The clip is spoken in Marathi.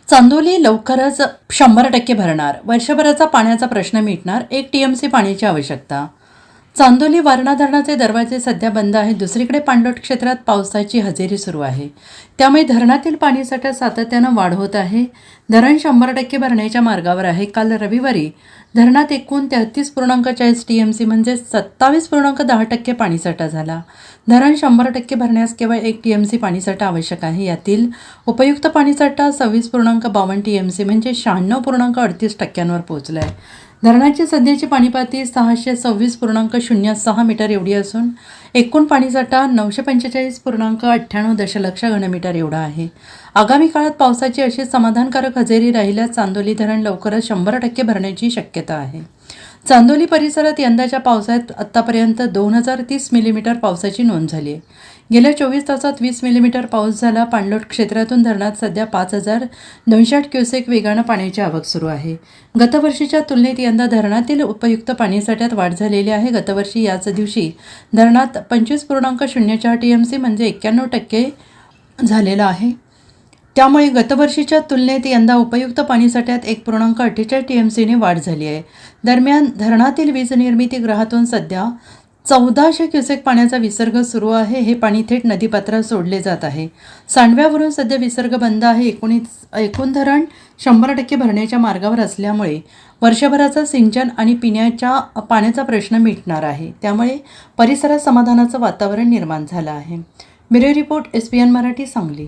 चांदोली लवकरच 100% भरणार. वर्षभराचा पाण्याचा प्रश्न मिटणार. 1 TMC पाण्याची आवश्यकता. चांदोली वारणा धरणाचे दरवाजे सध्या बंद आहेत. दुसरीकडे पाणलोट क्षेत्रात पावसाची हजेरी सुरू आहे. त्यामुळे धरणातील पाणीसाठ्यात सातत्यानं वाढ होत आहे. धरण 100% भरण्याच्या मार्गावर आहे. काल रविवारी धरणात एकूण 33.40 TMC म्हणजे 27.10% पाणीसाठा झाला. धरण 100% भरण्यास केवळ 1 TMC पाणीसाठा आवश्यक आहे. यातील उपयुक्त पाणीसाठा 26.52 TMC म्हणजे 96.38% पोहोचला आहे. धरणाची सध्याची पाणीपातळी 626.06 मीटर एवढी असून एकूण पाणीसाठा 945.98 दशलक्ष घनमीटर एवढा आहे. आगामी काळात पावसाची अशी समाधानकारक हजेरी राहिल्यास चांदोली धरण लवकरच 100% भरण्याची शक्यता आहे. चांदोली परिसरात यंदाच्या पावसाळ्यात आत्तापर्यंत 2030 मिलीमीटर पावसाची नोंद झाली आहे. गेल्या 24 तासात 20 मिलीमीटर पाऊस झाला. पाणलोट क्षेत्रातून धरणात सध्या 5268 क्युसेक वेगानं पाण्याची आवक सुरू आहे. गतवर्षीच्या तुलनेत यंदा धरणातील उपयुक्त पाणीसाठ्यात वाढ झालेली आहे. गतवर्षी याच दिवशी धरणात 25.04 TMC म्हणजे 91% झालेलं आहे. त्यामुळे गतवर्षीच्या तुलनेत यंदा उपयुक्त पाणीसाठ्यात 1.48 TMCने वाढ झाली आहे. दरम्यान धरणातील वीज निर्मिती गृहातून सध्या 1400 क्युसेक पाण्याचा विसर्ग सुरू आहे. हे पाणी थेट नदीपात्रात सोडले जात आहे. सांडव्यावरून सध्या विसर्ग बंद आहे. एकूण धरण 100% भरण्याच्या मार्गावर असल्यामुळे वर्षभराचा सिंचन आणि पिण्याच्या पाण्याचा प्रश्न मिटणार आहे. त्यामुळे परिसरात समाधानाचं वातावरण निर्माण झालं आहे. Bureau report SPN Marathi, Sangli.